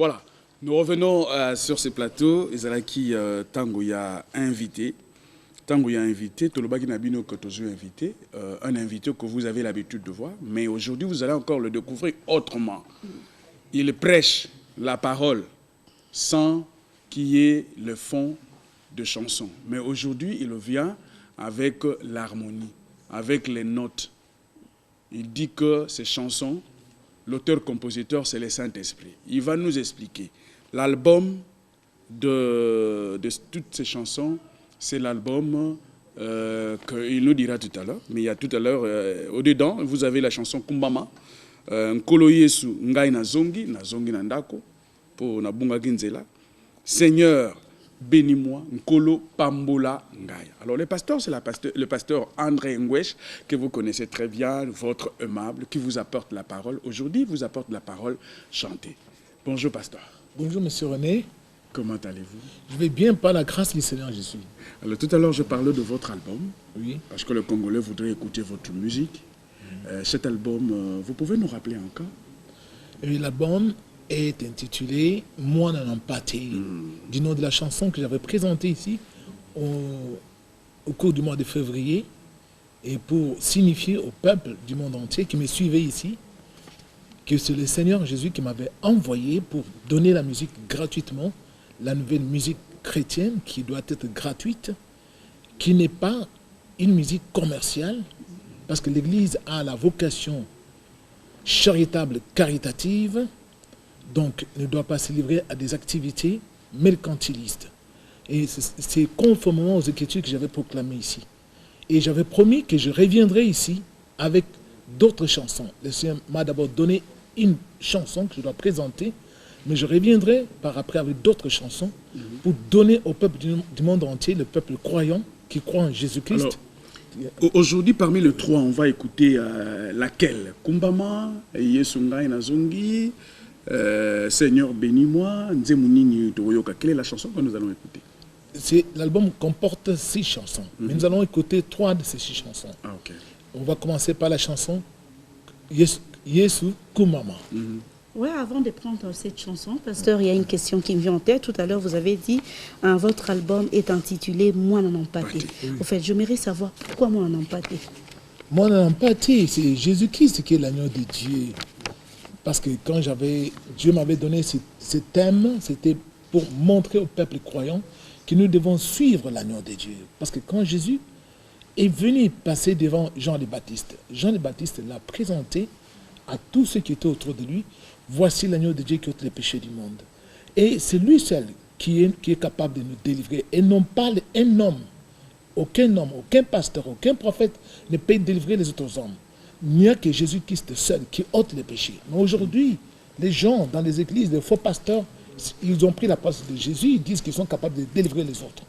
Voilà, nous revenons sur ce plateau. Ezalaki Tango ya invité. Tango ya invité, Tolobaki Nabino Kotozu invité. Un invité que vous avez l'habitude de voir. Mais aujourd'hui, vous allez encore le découvrir autrement. Il prêche la parole sans qu'il y ait le fond de chanson. Mais aujourd'hui, il vient avec l'harmonie, avec les notes. Il dit que ces chansons, l'auteur-compositeur, c'est le Saint-Esprit. Il va nous expliquer. L'album de toutes ces chansons, c'est l'album qu'il nous dira tout à l'heure. Mais il y a tout à l'heure, au-dedans, vous avez la chanson Kumbama. Nkolo Yesu Ngai Nazongi, Nazongi Nandako, pour Nabunga Ginzela. Seigneur, bénis-moi, Nkolo Pambola Ngai. Alors le pasteur, c'est le pasteur André Ngwesh, que vous connaissez très bien, votre aimable, qui vous apporte la parole. Aujourd'hui, vous apporte la parole chantée. Bonjour pasteur. Bonjour monsieur René. Comment allez-vous? Je vais bien par la grâce du Seigneur Jésus. Alors tout à l'heure, je parlais de votre album. Oui. Parce que le Congolais voudrait écouter votre musique. Cet album, vous pouvez nous rappeler encore? L'album est intitulé Moi n'en empathie, du nom de la chanson que j'avais présentée ici au cours du mois de février, et pour signifier au peuple du monde entier qui me suivait ici que c'est le Seigneur Jésus qui m'avait envoyé pour donner la musique gratuitement, la nouvelle musique chrétienne qui doit être gratuite, qui n'est pas une musique commerciale, parce que l'Église a la vocation charitable, caritative, donc ne doit pas se livrer à des activités mercantilistes. Et c'est conformément aux Écritures que j'avais proclamées ici. Et j'avais promis que je reviendrai ici avec d'autres chansons. Le Seigneur m'a d'abord donné une chanson que je dois présenter, mais je reviendrai par après avec d'autres chansons pour donner au peuple du monde entier, le peuple croyant, qui croit en Jésus-Christ. Alors, aujourd'hui, parmi les trois, on va écouter laquelle? Kumbama, Yesu Ngai Nazongi, Seigneur bénis-moi, Nzemunini Toyoka. Quelle est la chanson que nous allons écouter? L'album comporte 6 chansons, mais nous allons écouter 3 de ces 6 chansons. Ah, okay. On va commencer par la chanson Yesu Kumama. Oui, avant de prendre cette chanson, pasteur, il y a une question qui me vient en tête. Tout à l'heure, vous avez dit votre album est intitulé Moi n'en empathie. En fait, j'aimerais savoir pourquoi Moi n'en empathie. Moi n'en empathie, c'est Jésus-Christ qui est l'agneau de Dieu. Parce que quand Dieu m'avait donné ce thème, c'était pour montrer au peuple croyant que nous devons suivre l'agneau de Dieu. Parce que quand Jésus est venu passer devant Jean le Baptiste l'a présenté à tous ceux qui étaient autour de lui. Voici l'agneau de Dieu qui ôte les péchés du monde. Et c'est lui seul qui est capable de nous délivrer. Et non pas un homme, aucun pasteur, aucun prophète ne peut délivrer les autres hommes. Il n'y a que Jésus-Christ seul qui ôte les péchés. Mais aujourd'hui, les gens dans les églises, les faux pasteurs, ils ont pris la place de Jésus, ils disent qu'ils sont capables de délivrer les autres.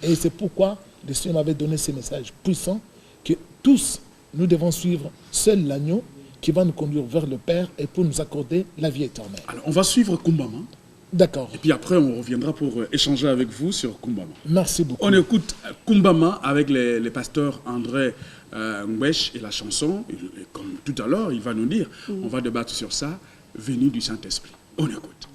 Et c'est pourquoi le Seigneur m'avait donné ce message puissant que tous, nous devons suivre seul l'agneau qui va nous conduire vers le Père et pour nous accorder la vie éternelle. Alors, on va suivre Kumbama. D'accord. Et puis après, on reviendra pour échanger avec vous sur Kumbama. Merci beaucoup. On écoute Kumbama avec les pasteurs André Ngwesh et la chanson. Et comme tout à l'heure, il va nous dire, on va débattre sur ça, venu du Saint-Esprit. On écoute.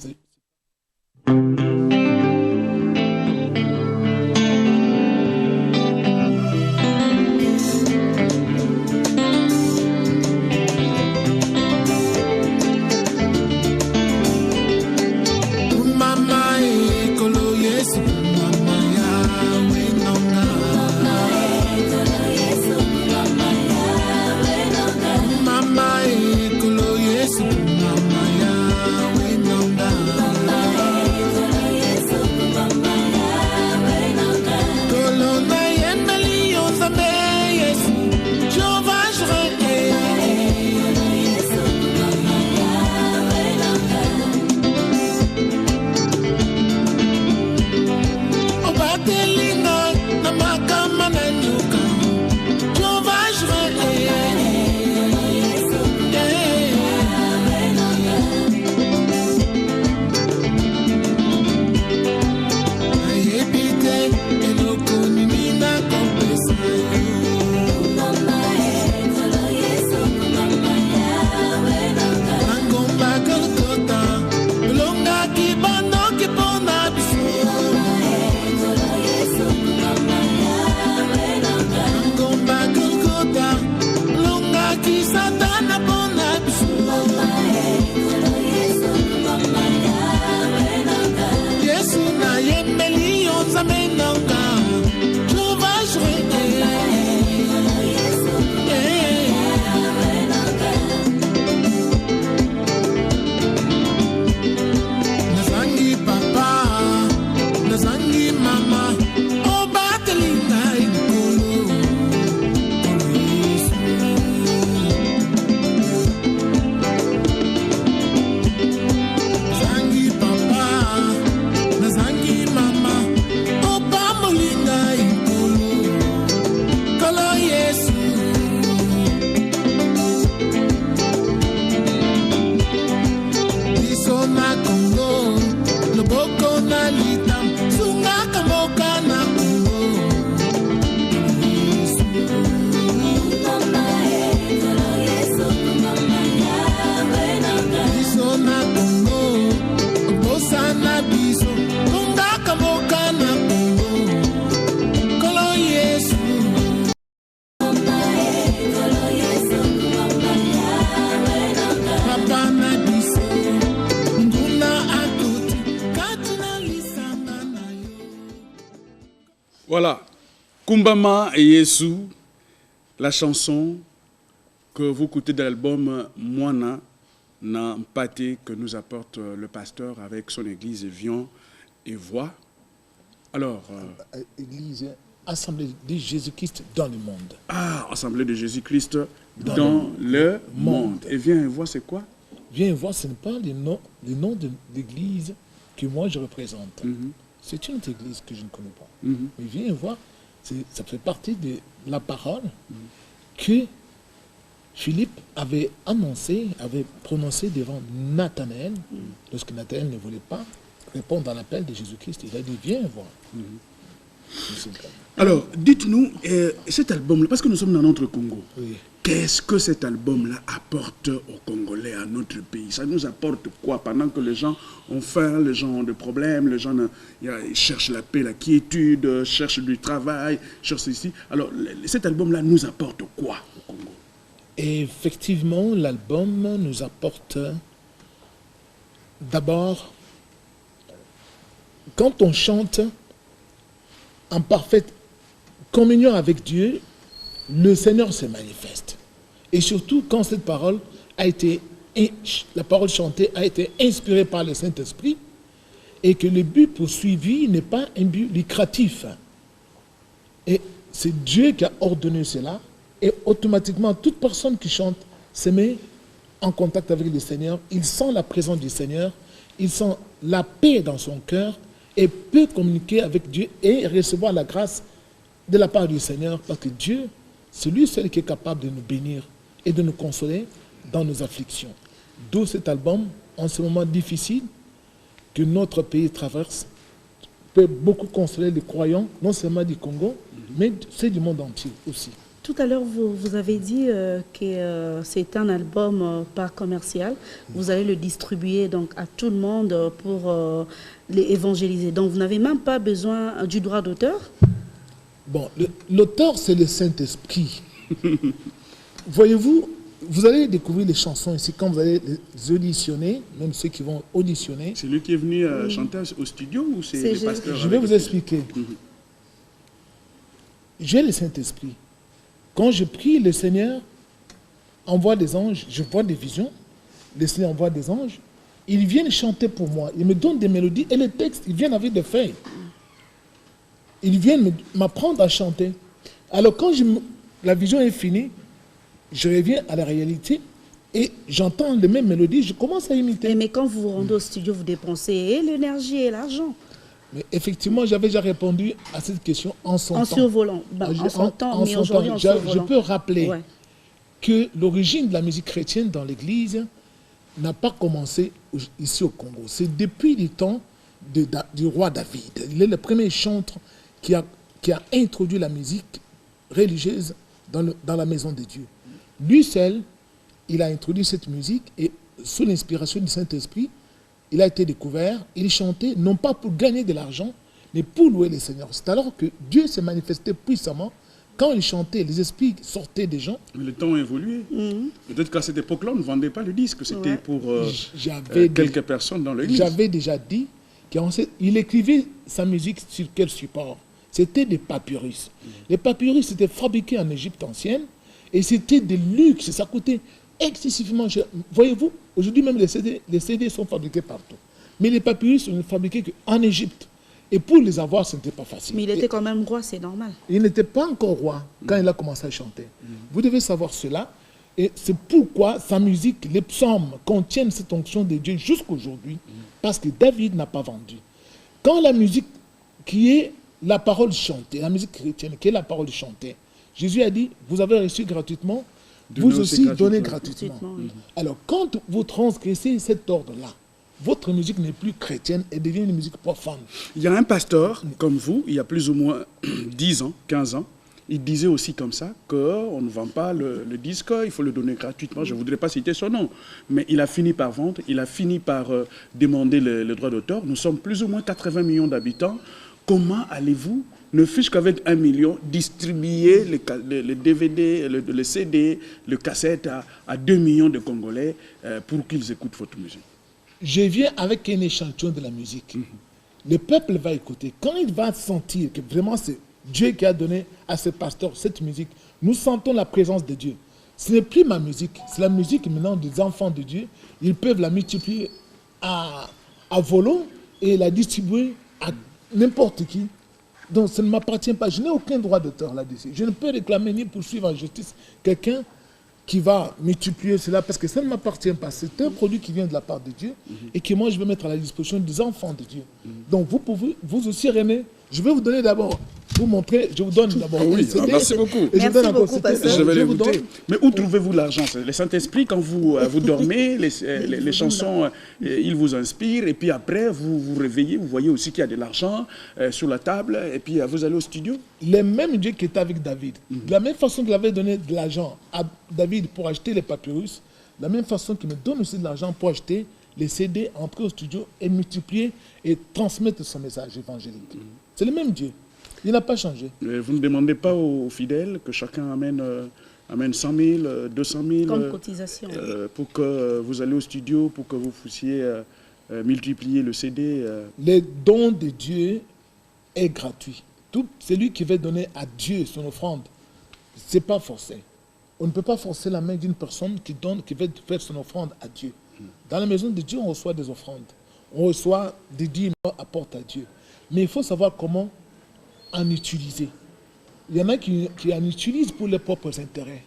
Kumbama et Yesu, la chanson que vous écoutez de l'album Moana na Mpate que nous apporte le pasteur avec son église Vion et Voix. Alors, Église, Assemblée de Jésus-Christ dans le monde. Ah, Assemblée de Jésus-Christ dans le monde. Et Viens et Voix, c'est quoi? Viens et Voix, ce n'est pas le nom de l'église que moi je représente. C'est une autre église que je ne connais pas. Mais Viens et Voix, ça fait partie de la parole que Philippe avait annoncé, avait prononcé devant Nathanaël, lorsque Nathanaël ne voulait pas répondre à l'appel de Jésus-Christ. Il a dit, viens voir. Alors, dites-nous, cet album-là, parce que nous sommes dans notre Congo, Oui. qu'est-ce que cet album-là apporte aux Congolais, à notre pays? Ça nous apporte quoi? Pendant que les gens ont faim, les gens ont des problèmes, les gens ils cherchent la paix, la quiétude, cherchent du travail, cherchent ceci. Alors, cet album-là nous apporte quoi au Congo? Et effectivement, l'album nous apporte d'abord, quand on chante en parfaite communion avec Dieu, le Seigneur se manifeste. Et surtout quand cette parole la parole chantée a été inspirée par le Saint-Esprit et que le but poursuivi n'est pas un but lucratif. Et c'est Dieu qui a ordonné cela. Et automatiquement, toute personne qui chante se met en contact avec le Seigneur. Il sent la présence du Seigneur. Il sent la paix dans son cœur et peut communiquer avec Dieu et recevoir la grâce de la part du Seigneur. Parce que Dieu, c'est lui seul qui est capable de nous bénir et de nous consoler dans nos afflictions. D'où cet album, en ce moment difficile que notre pays traverse, peut beaucoup consoler les croyants, non seulement du Congo, mais c'est du monde entier aussi. Tout à l'heure, vous avez dit que c'est un album pas commercial. Vous allez le distribuer donc, à tout le monde pour les évangéliser. Donc, vous n'avez même pas besoin du droit d'auteur? Bon, l'auteur, c'est le Saint-Esprit. Voyez-vous, vous allez découvrir les chansons ici quand vous allez les auditionner, même ceux qui vont auditionner. C'est lui qui est venu chanter au studio ou c'est le pasteur? Je vais vous expliquer. J'ai le Saint-Esprit. Quand je prie, le Seigneur envoie des anges, je vois des visions, le Seigneur envoie des anges, ils viennent chanter pour moi, ils me donnent des mélodies et les textes, ils viennent avec des feuilles. Ils viennent m'apprendre à chanter. Alors quand la vision est finie, je reviens à la réalité et j'entends les mêmes mélodies, je commence à imiter. Mais quand vous vous rendez au studio, vous dépensez l'énergie et l'argent. Mais effectivement, j'avais déjà répondu à cette question en son temps. En survolant. En son temps, mais aujourd'hui en survolant. Je peux rappeler que l'origine de la musique chrétienne dans l'Église n'a pas commencé ici au Congo. C'est depuis le temps du roi David. Il est le premier chantre qui a introduit la musique religieuse dans la maison de Dieu. Lui seul, il a introduit cette musique et sous l'inspiration du Saint-Esprit, il a été découvert, il chantait non pas pour gagner de l'argent, mais pour louer le Seigneur. C'est alors que Dieu s'est manifesté puissamment. Quand il chantait, les esprits sortaient des gens. Mais le temps a évolué. Peut-être qu'à cette époque-là, on ne vendait pas le disque. C'était pour quelques personnes dans l'église. J'avais déjà dit qu'il écrivait sa musique sur quel support? C'était des papyrus. Les papyrus étaient fabriqués en Égypte ancienne et c'était de luxe. Ça coûtait excessivement cher. Voyez-vous, aujourd'hui même les CD sont fabriqués partout. Mais les papyrus sont fabriqués qu'en Égypte. Et pour les avoir, ce n'était pas facile. Mais il était quand même roi, c'est normal. Il n'était pas encore roi quand il a commencé à chanter. Vous devez savoir cela. Et c'est pourquoi sa musique, les psaumes, contiennent cette onction de Dieu jusqu'aujourd'hui. Parce que David n'a pas vendu. Quand la musique qui est la parole chantée, la musique chrétienne qui est la parole chantée, Jésus a dit, vous avez reçu gratuitement, vous aussi donnez gratuitement. Alors, quand vous transgressez cet ordre-là, votre musique n'est plus chrétienne et devient une musique profane. Il y a un pasteur comme vous, il y a plus ou moins 10 ans, 15 ans, il disait aussi comme ça qu'on ne vend pas le disque, il faut le donner gratuitement. Je ne voudrais pas citer son nom, mais il a fini par vendre, il a fini par demander le droit d'auteur. Nous sommes plus ou moins 80 millions d'habitants. Comment allez-vous, ne fût-ce qu'avec 1 million, distribuer le DVD, le CD, le cassette à 2 millions de Congolais pour qu'ils écoutent votre musique? Je viens avec un échantillon de la musique. Le peuple va écouter. Quand il va sentir que vraiment c'est Dieu qui a donné à ce pasteur cette musique. Nous sentons la présence de Dieu. Ce n'est plus ma musique, c'est la musique maintenant des enfants de Dieu. Ils peuvent la multiplier à volo et la distribuer à n'importe qui. Donc ça ne m'appartient pas. Je n'ai aucun droit d'auteur là-dessus. Je ne peux réclamer ni poursuivre en justice quelqu'un qui va multiplier cela parce que ça ne m'appartient pas. C'est un produit qui vient de la part de Dieu et que moi je vais mettre à la disposition des enfants de Dieu. Donc vous pouvez, vous aussi René, je vais vous donner d'abord, vous montrer, je vous donne d'abord. Oui, merci beaucoup. Et je donne encore je vais l'écouter. Mais où trouvez-vous l'argent? Le Saint-Esprit, quand vous dormez, les chansons, il vous inspire et puis après vous vous réveillez, vous voyez aussi qu'il y a de l'argent sur la table et puis vous allez au studio? Le même Dieu qui était avec David, de la même façon qu'il avait donné de l'argent à David pour acheter les papyrus, de la même façon qu'il me donne aussi de l'argent pour acheter les CD, entrer au studio et multiplier et transmettre son message évangélique. C'est le même Dieu. Il n'a pas changé. Vous ne demandez pas aux fidèles que chacun amène 100 000, 200 000 comme cotisation pour que vous allez au studio, pour que vous puissiez multiplier le CD Le don de Dieu est gratuit. Tout celui qui veut donner à Dieu son offrande, ce n'est pas forcé. On ne peut pas forcer la main d'une personne qui veut faire son offrande à Dieu. Dans la maison de Dieu, on reçoit des offrandes. On reçoit des dîmes, on apporte à Dieu. Mais il faut savoir comment en utiliser. Il y en a qui en utilisent pour leurs propres intérêts.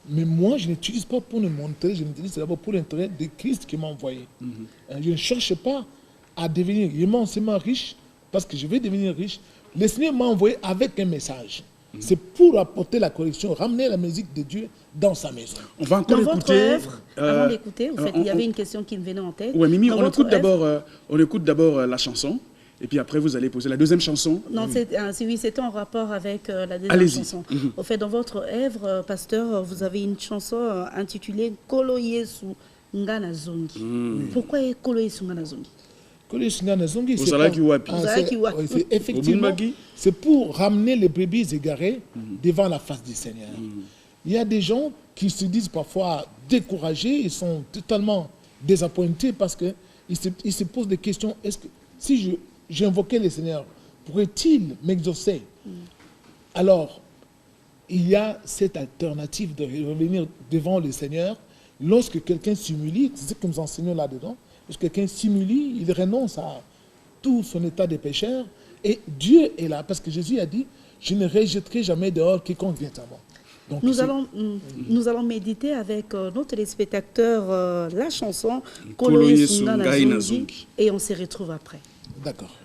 Mais moi, je n'utilise pas pour me montrer, je l'utilise d'abord pour l'intérêt de Christ qui m'a envoyé. Je ne cherche pas à devenir immensément riche parce que je vais devenir riche. Le Seigneur m'a envoyé avec un message. C'est pour apporter la correction, ramener la musique de Dieu dans sa maison. On va encore dans écouter. Votre œuvre, avant d'écouter, en fait, il y avait une question qui me venait en tête. Oui, Mimi, on écoute œuvre, d'abord la chanson. Et puis après, vous allez poser la deuxième chanson. Non, c'est en rapport avec la deuxième chanson. Au fait, dans votre œuvre, pasteur, vous avez une chanson intitulée Kolo Yesu Ngana Zongi. Pourquoi Kolo Yesu Ngana Zongi? Effectivement, c'est pour ramener les brebis égarés devant la face du Seigneur. Il y a des gens qui se disent parfois découragés, ils sont totalement désappointés parce qu'ils se posent des questions. Est-ce que si j'invoquais le Seigneur, pourrait-il m'exaucer? Alors, il y a cette alternative de revenir devant le Seigneur lorsque quelqu'un s'humilie, c'est ce que nous enseignons là-dedans. Lorsque quelqu'un s'humilie, il renonce à tout son état de pécheur. Et Dieu est là, parce que Jésus a dit, je ne rejetterai jamais dehors quiconque vient à moi. Donc, nous allons méditer avec nos téléspectateurs la chanson Kolo Yesu Ngana Zongi et on se retrouve après. D'accord.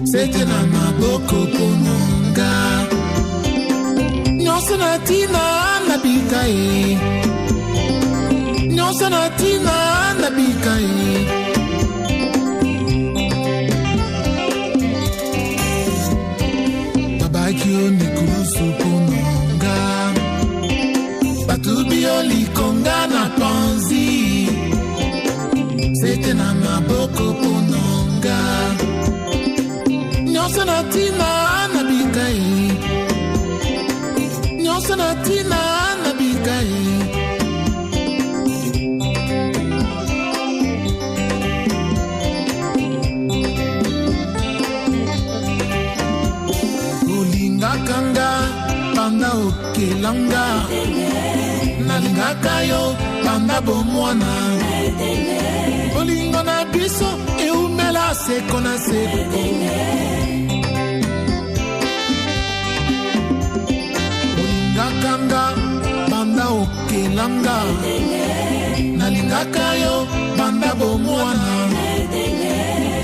C'était na maboko pononga nyonso na tina na bikae nyonso na tina na bikae babaki onekulusu pononga batubi olikonga na panzi c'était na maboko pononga nyonso na tina na bikae nyonso na tina na bikae olingaka nga banda okelanga nalingaka yo banda bomwana olingo na biso eumela seko na seko olingakanga banda okelanga nalingaka yo banda bomwana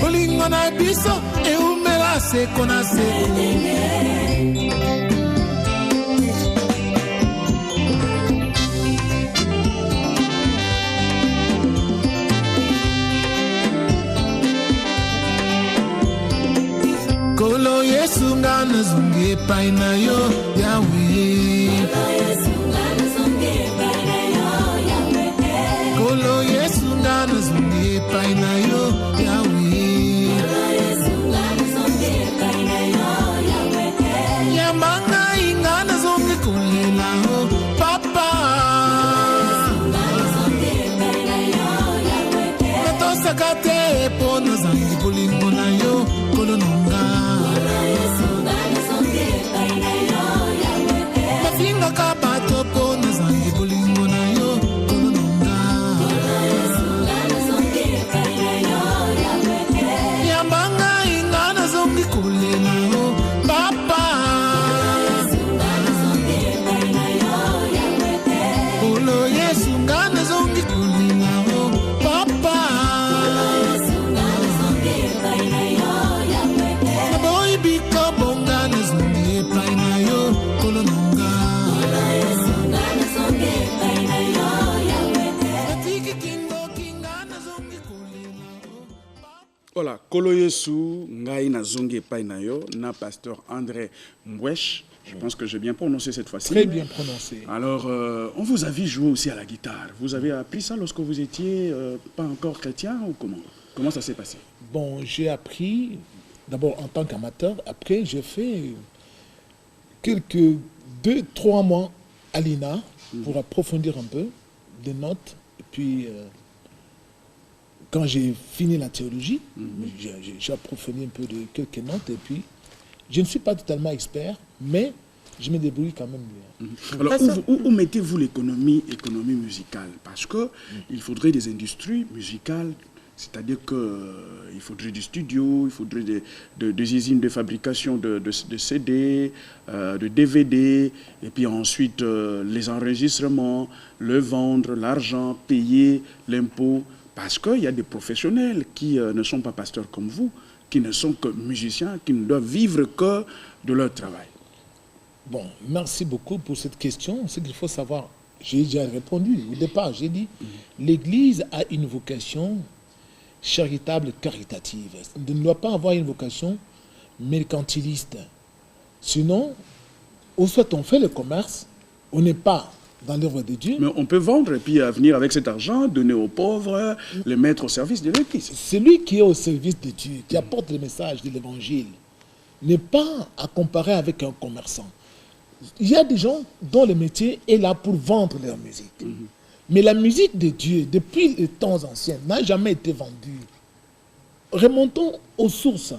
olingo na biso eumela seko na seko Kolo Yesu ngana zungi paina yo Yahweh. Kolo Yesu ngana zungi paina yo Yahweh. Yamanga ingana zungi kulela ho Papa. Sakate pona zangi bulingo na yo kolononga mafinga kabato pona zangi bulingo na yo kolononga yambanga ingana zongi kulela yo papa olo yesu ngana zongi kulela yo papa. Voilà, Kolo Yesu, Ngai Nazongi Painayo, na pasteur André Mbwesh. Je pense que j'ai bien prononcé cette fois-ci. Très bien prononcé. Alors, on vous a vu jouer aussi à la guitare. Vous avez appris ça lorsque vous étiez pas encore chrétien ou comment? Comment ça s'est passé? Bon, j'ai appris d'abord en tant qu'amateur. Après, j'ai fait quelques 2-3 mois à l'INA pour approfondir un peu des notes. Et puis, quand j'ai fini la théologie, j'ai approfondi un peu de quelques notes. Et puis, je ne suis pas totalement expert, mais je me débrouille quand même bien. Alors, où mettez-vous l'économie musicale? Parce qu'il faudrait des industries musicales. C'est-à-dire qu'il faudrait du studio, il faudrait des usines de fabrication de CD, de DVD, et puis ensuite les enregistrements, le vendre, l'argent, payer l'impôt. Parce qu'il y a des professionnels qui ne sont pas pasteurs comme vous, qui ne sont que musiciens, qui ne doivent vivre que de leur travail. Bon, merci beaucoup pour cette question. Ce qu'il faut savoir, j'ai déjà répondu au départ, j'ai dit, l'Église a une vocation charitable, caritative. Elle ne doit pas avoir une vocation mercantiliste. Sinon, ou soit on fait le commerce, on n'est pas dans l'œuvre de Dieu. Mais on peut vendre et puis venir avec cet argent, donner aux pauvres, les mettre au service de l'Église. Celui qui est au service de Dieu, qui apporte le message de l'Évangile, n'est pas à comparer avec un commerçant. Il y a des gens dont le métier est là pour vendre leur musique. Mais la musique de Dieu, depuis les temps anciens, n'a jamais été vendue. Remontons aux sources.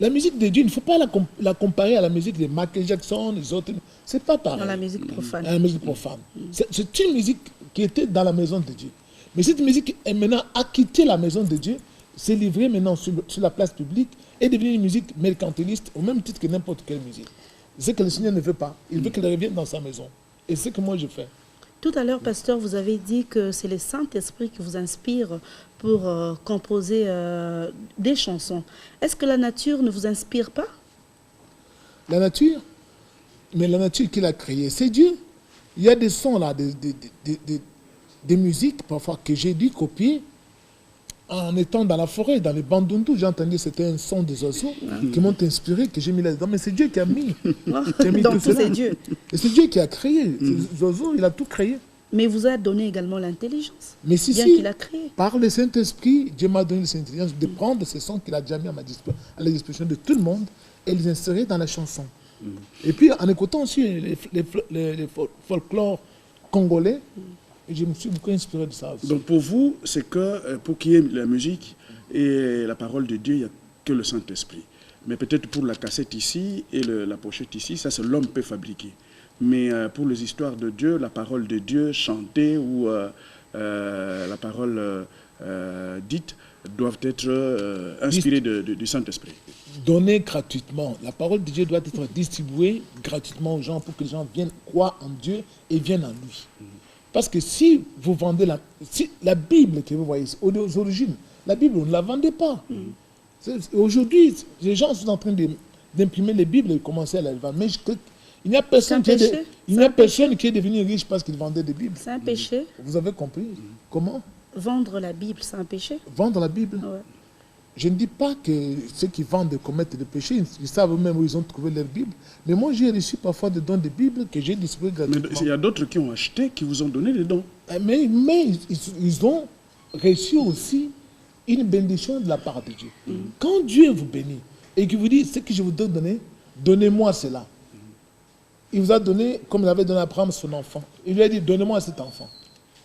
La musique de Dieu, il ne faut pas la comparer à la musique de Michael Jackson, les autres. C'est pas pareil. Dans la musique profane. La musique profane. C'est une musique qui était dans la maison de Dieu. Mais cette musique est maintenant a quitté la maison de Dieu, s'est livrée maintenant sur la place publique, est devenue une musique mercantiliste au même titre que n'importe quelle musique. C'est ce que le Seigneur ne veut pas. Il veut qu'elle revienne dans sa maison. Et c'est ce que moi je fais. Tout à l'heure, pasteur, vous avez dit que c'est le Saint-Esprit qui vous inspire pour composer des chansons. Est-ce que la nature ne vous inspire pas? La nature? Mais la nature qu'il a créée, c'est Dieu. Il y a des sons là, des musiques parfois que j'ai dû copier en étant dans la forêt, dans les bandundu. J'ai entendu c'était un son des oiseaux qui m'ont inspiré, que j'ai mis là-dedans. Mais c'est Dieu qui a mis. Donc c'est Dieu. Et c'est Dieu qui a créé. Ces oiseaux, il a tout créé. Mais il vous a donné également l'intelligence. Mais si, bien qu'il a créé. Par le Saint-Esprit, Dieu m'a donné l'intelligence de prendre ces sons qu'il a déjà mis à la disposition de tout le monde et les insérer dans la chanson. Et puis en écoutant aussi les folklore congolais, je me suis beaucoup inspiré de ça aussi. Donc pour vous, c'est que pour qu'il y ait la musique et la parole de Dieu, il n'y a que le Saint-Esprit. Mais peut-être pour la cassette ici et la pochette ici, ça c'est l'homme peut fabriquer. Mais pour les histoires de Dieu, la parole de Dieu chantée ou la parole dite doivent être inspirées du Saint-Esprit. Donnée gratuitement. La parole de Dieu doit être distribuée gratuitement aux gens pour que les gens viennent croire en Dieu et viennent en lui. Parce que si vous vendez la Bible que vous voyez aux origines, la Bible, on ne la vendait pas. Aujourd'hui, les gens sont en train d'imprimer les Bibles et commencer à la vendre. Mais il n'y a personne qui est devenu riche parce qu'il vendait des Bibles. C'est un péché. Vous avez compris? Comment? Vendre la Bible, c'est un péché. Vendre la Bible? Ouais. Je ne dis pas que ceux qui vendent commettent des péchés, ils savent eux-mêmes où ils ont trouvé leur Bible. Mais moi, j'ai reçu parfois des dons de Bible que j'ai distribués gratuitement. Mais il y a d'autres qui ont acheté, qui vous ont donné des dons. Mais ils ont reçu aussi une bénédiction de la part de Dieu. Quand Dieu vous bénit et qu'il vous dit, ce que je vous donne, donnez-moi cela. Il vous a donné, comme il avait donné à Abraham son enfant. Il lui a dit, donnez-moi cet enfant.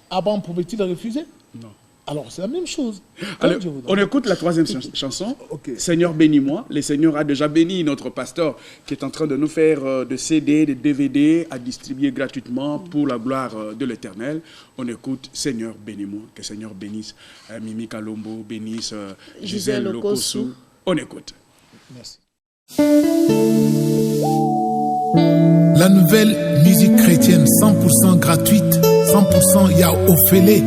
Abraham pouvait-il refuser? Non. Alors, c'est la même chose. Alors, on écoute la troisième chanson. Okay. Seigneur, bénis-moi. Le Seigneur a déjà béni notre pasteur qui est en train de nous faire des CD, des DVD à distribuer gratuitement pour la gloire de l'Éternel. On écoute Seigneur, bénis-moi. Que le Seigneur bénisse Mimi Kalombo, bénisse Gisèle Lokosu. On écoute. Merci. La nouvelle musique chrétienne 100% gratuite, 100% Yaofélé.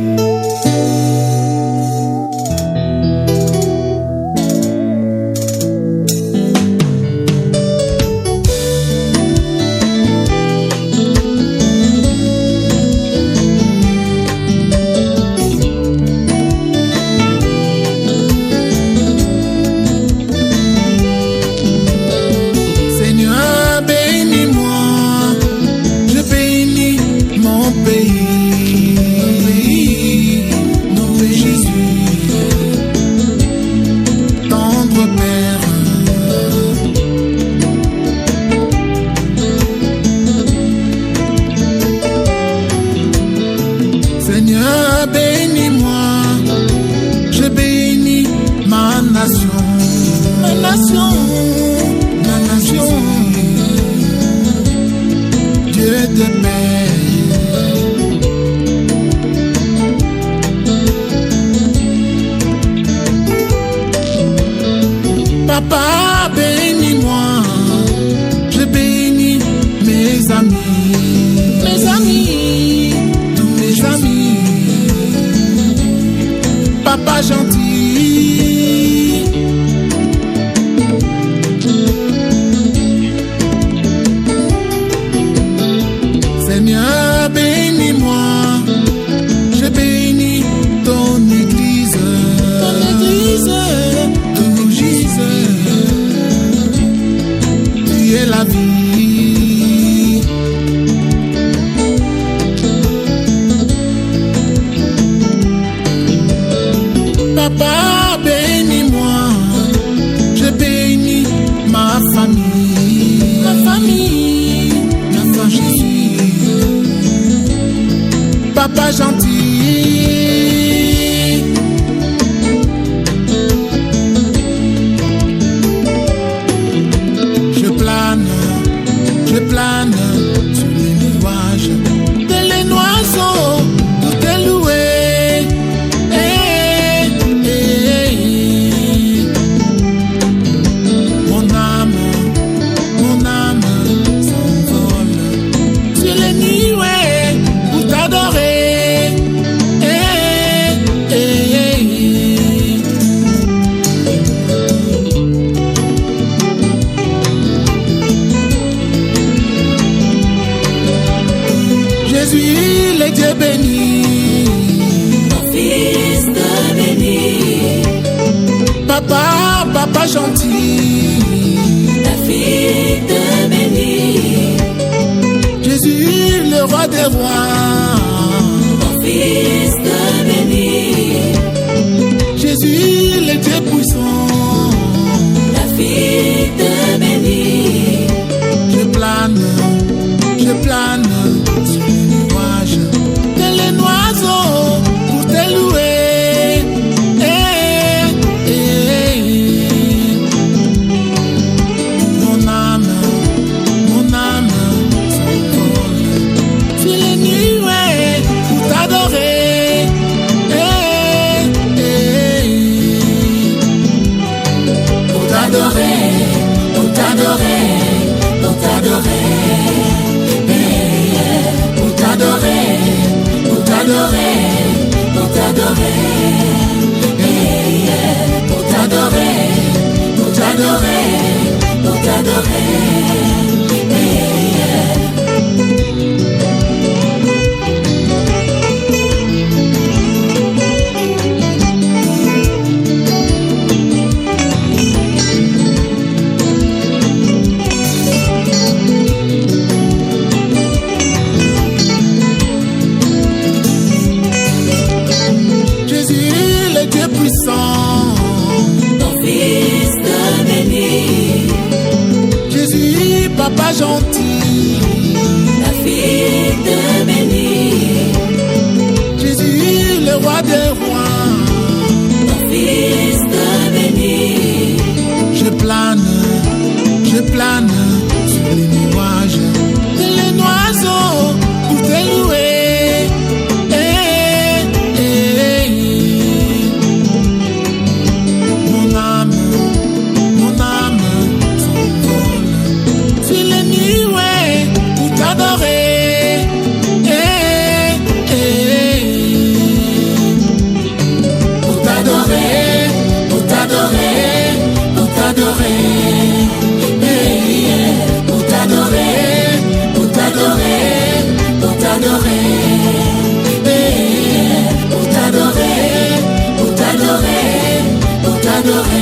Papa, bénis-moi, je bénis mes amis, tous mes amis. Papa gentil, Seigneur, bénis-moi, je bénis ton église, tout Jésus. Tu es la vie. Papa, bénis-moi, je bénis ma famille, ma Jésus. Papa gentil, je plane sur les nuages de les oiseaux pour te louer. Mon âme s'envole sur les nuées pour t'adorer. Jésus, le Dieu béni, mon fils te bénit. Papa gentil, ta fille te bénit. Jésus, le roi des rois, Mon fils te bénit. Jésus, le Dieu puissant, Ta fille te bénit. je plane sur les nuages de les oiseaux pour te louer. t'adorer.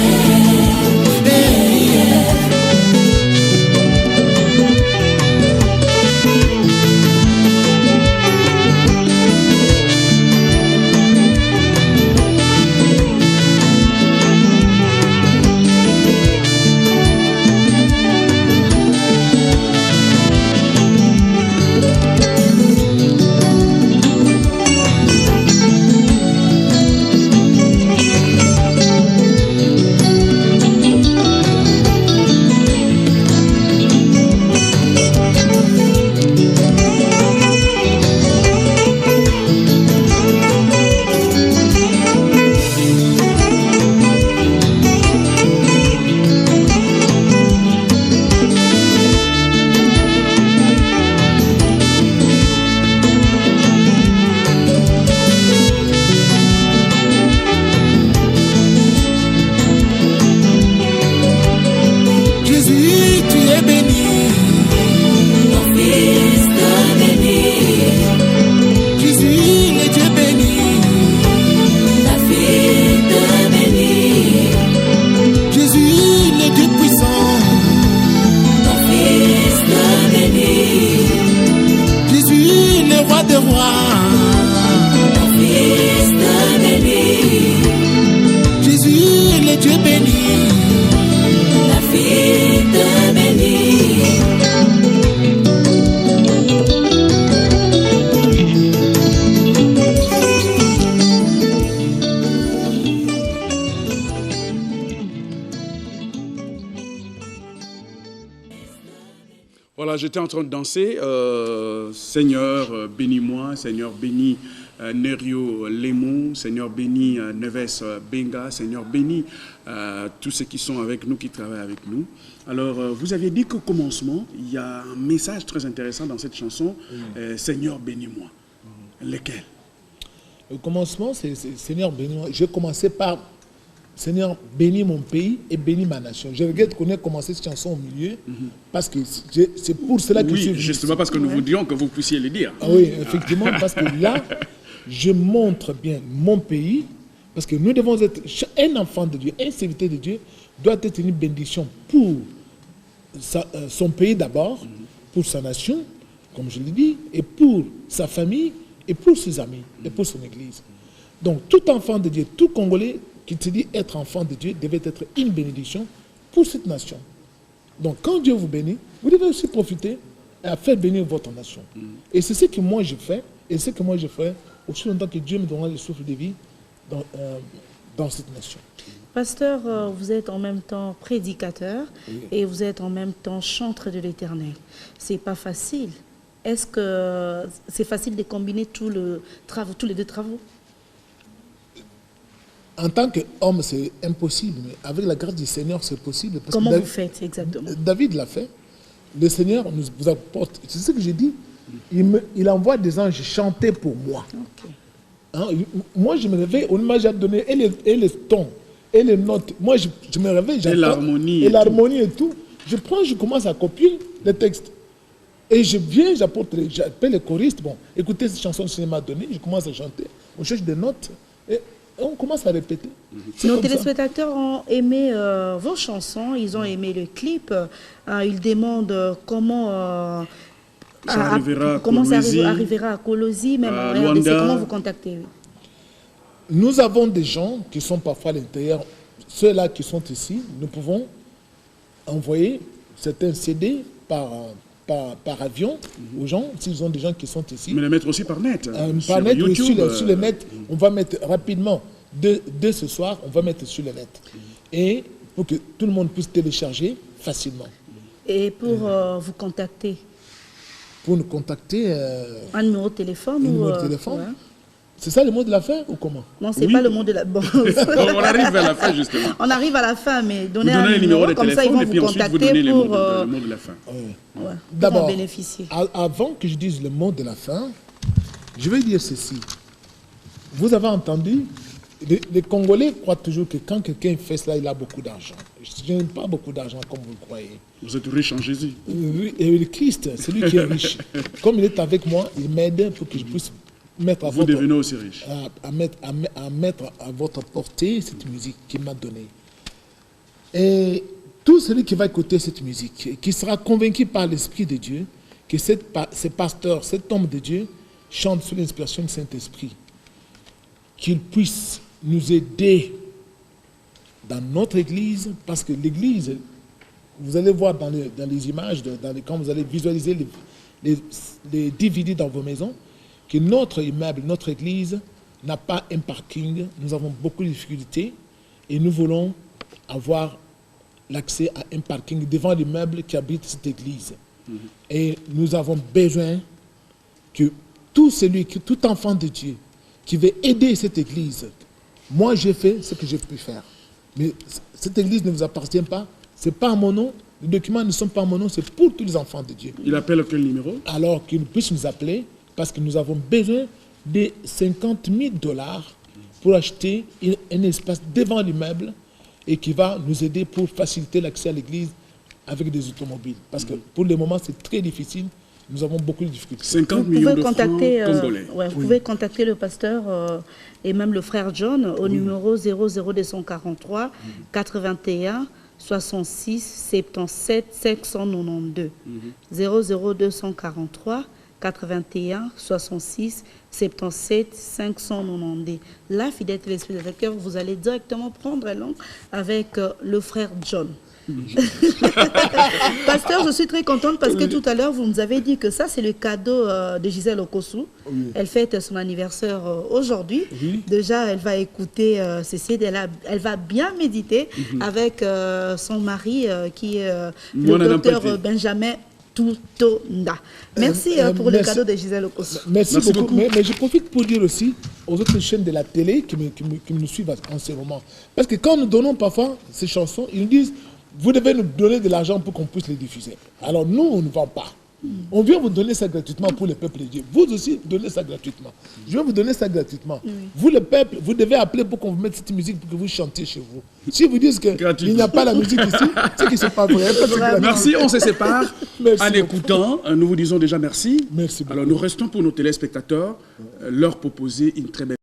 Voilà, j'étais en train de danser. Seigneur, bénis-moi. Seigneur, bénis Nerio Lemon. Seigneur, bénis Neves Benga. Seigneur, bénis tous ceux qui sont avec nous, qui travaillent avec nous. Alors, vous aviez dit qu'au commencement, il y a un message très intéressant dans cette chanson. Seigneur, bénis-moi. Lequel? Au commencement, c'est Seigneur, bénis-moi. J'ai commencé par Seigneur, bénis mon pays et bénis ma nation. Je regrette qu'on ait commencé cette chanson au milieu, parce que c'est pour cela que je suis venu. Justement parce que nous voudrions que vous puissiez le dire. Ah oui, effectivement, parce que là, je montre bien mon pays, parce que nous devons être, un enfant de Dieu, un serviteur de Dieu, doit être une bénédiction pour son pays d'abord, pour sa nation, comme je l'ai dit, et pour sa famille, et pour ses amis, et pour son église. Donc, tout enfant de Dieu, tout Congolais, qui te dit être enfant de Dieu devait être une bénédiction pour cette nation. Donc quand Dieu vous bénit, vous devez aussi profiter à faire bénir votre nation. Et c'est ce que moi je fais, et ce que moi je ferai aussi longtemps que Dieu me donnera le souffle de vie dans cette nation. Pasteur, vous êtes en même temps prédicateur et vous êtes en même temps chantre de l'Éternel. C'est pas facile. Est-ce que c'est facile de combiner tous les deux travaux? En tant qu'homme, c'est impossible, mais avec la grâce du Seigneur, c'est possible. Parce Comment que vous faites exactement? David l'a fait. Le Seigneur vous apporte. C'est ce que j'ai dit. Il envoie des anges chanter pour moi. Okay. Hein, moi, je me réveille, on m'a déjà donné et les tons, et les notes. Moi, je me réveille, j'entends. Et l'harmonie et tout. Je prends, je commence à copier les textes. Et je viens, j'appelle les choristes. Bon, écoutez cette chanson que le Seigneur m'a donnée, je commence à chanter. On cherche des notes. Et on commence à répéter. Nos téléspectateurs ont aimé vos chansons, ils ont aimé le clip. Ils demandent comment ça arrivera à Kolosi, même à Luanda. Comment vous contactez? Nous avons des gens qui sont parfois à l'intérieur. Ceux-là qui sont ici, nous pouvons envoyer certains CD par avion aux gens, s'ils ont des gens qui sont ici. Mais les mettre aussi par net. Par net, YouTube, sur le net, on va mettre rapidement, dès ce soir, on va mettre sur le net. Et pour que tout le monde puisse télécharger facilement. Et pour vous contacter? Pour nous contacter... un numéro de téléphone? Numéro de téléphone. Ouais. C'est ça le mot de la fin ou comment? Non, c'est pas le mot de la fin. On arrive à la fin, justement. On arrive à la fin, mais donnez un numéro de comme téléphone, ça, ils vont et puis vous ensuite contacter vous donnez pour... le mot de la fin. D'abord, bénéficier. Avant que je dise le mot de la fin, je vais dire ceci. Vous avez entendu, les Congolais croient toujours que quand quelqu'un fait cela, il a beaucoup d'argent. Je n'ai pas beaucoup d'argent comme vous le croyez. Vous êtes riche en Jésus. Oui, et le Christ, c'est lui qui est riche. Comme il est avec moi, il m'aide pour que je puisse mettre à vous devenez aussi riche. À mettre à votre portée cette musique qu'il m'a donnée. Et tout celui qui va écouter cette musique, qui sera convaincu par l'Esprit de Dieu, que ce pasteur, cet homme de Dieu, chante sous l'inspiration du Saint-Esprit, qu'il puisse nous aider dans notre église, parce que l'église, vous allez voir dans les images, quand vous allez visualiser les DVD dans vos maisons, que notre immeuble, notre église n'a pas un parking. Nous avons beaucoup de difficultés et nous voulons avoir l'accès à un parking devant l'immeuble qui abrite cette église. Et nous avons besoin que tout enfant de Dieu qui veut aider cette église, moi j'ai fait ce que j'ai pu faire. Mais cette église ne vous appartient pas, c'est pas à mon nom, les documents ne sont pas à mon nom, c'est pour tous les enfants de Dieu. Il appelle quel numéro? Alors qu'ils puissent nous appeler, parce que nous avons besoin de 50 000 $ pour acheter un espace devant l'immeuble et qui va nous aider pour faciliter l'accès à l'église avec des automobiles. Parce que pour le moment, c'est très difficile. Nous avons beaucoup de difficultés. 50 millions de francs congolais. Vous pouvez contacter le pasteur et même le frère John au numéro 00243 81 66 77 592. 00243 81 66 77 592. Là, fidèle téléspectateur, vous allez directement prendre langue avec le frère John. Pasteur, je suis très contente parce que tout à l'heure, vous nous avez dit que ça, c'est le cadeau de Gisèle Okosu. Elle fête son anniversaire aujourd'hui. Déjà, elle va écouter ces CD, elle va bien méditer avec son mari qui est le docteur Benjamin Toutonda. Merci pour le cadeau de Gisèle Okosu. Merci beaucoup. Mais je profite pour dire aussi aux autres chaînes de la télé qui nous suivent en ce moment. Parce que quand nous donnons parfois ces chansons, ils nous disent vous devez nous donner de l'argent pour qu'on puisse les diffuser. Alors nous, on ne vend pas. On vient vous donner ça gratuitement pour le peuple de Dieu. Vous aussi, donnez ça gratuitement. Je vais vous donner ça gratuitement. Vous, le peuple, vous devez appeler pour qu'on vous mette cette musique pour que vous chantiez chez vous. Si vous dites qu'il n'y a pas la musique ici, c'est que ce n'est pas vrai. Merci, on se sépare. En écoutant, nous vous disons déjà merci. Merci beaucoup. Alors nous restons pour nos téléspectateurs leur proposer une très belle